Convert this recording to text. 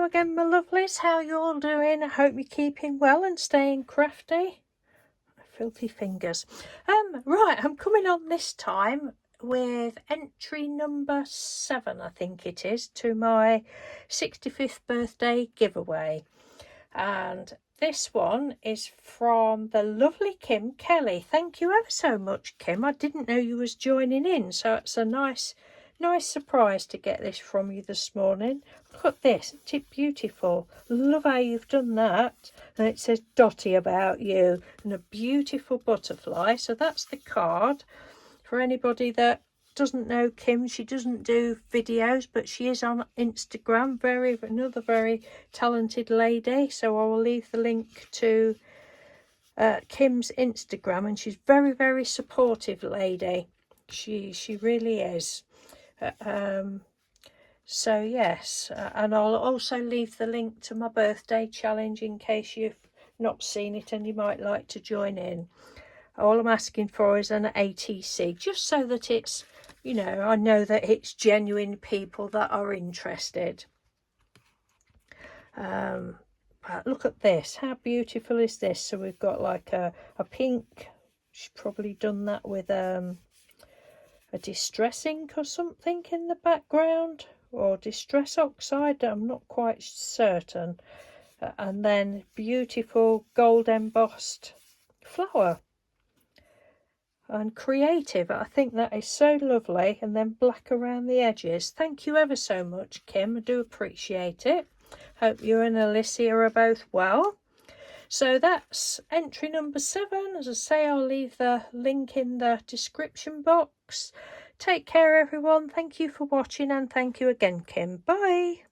again, my lovelies. How you all doing? I hope you're keeping well and staying crafty. Filthy fingers. Right, I'm coming on this time with entry number 7, I think it is, to my 65th birthday giveaway. And this one is from the lovely Kim Kelly. Thank you ever so much, Kim. I didn't know you was joining in, so it's a nice surprise to get this from you this morning. Look at this, isn't it beautiful? Love how you've done that. And it says Dotty about you and a beautiful butterfly. So that's the card. For anybody that doesn't know Kim, she doesn't do videos, but she is on Instagram. Another very talented lady. So I will leave the link to Kim's Instagram, and she's very supportive lady. She really is. So yes, and I'll also leave the link to my birthday challenge in case you've not seen it and you might like to join in. All I'm asking for is an ATC, just so that it's, you know, I know that it's genuine people that are interested. But look at this, how beautiful is this? So we've got like a pink, she's probably done that with a distress ink or something in the background, or distress oxide, I'm not quite certain. And then beautiful gold embossed flower. And creative, I think that is so lovely. And then black around the edges. Thank you ever so much, Kim, I do appreciate it. Hope you and Alicia are both well. So that's entry number 7. As I say, I'll leave the link in the description box. Take care, everyone. Thank you for watching, and thank you again, Kim. Bye.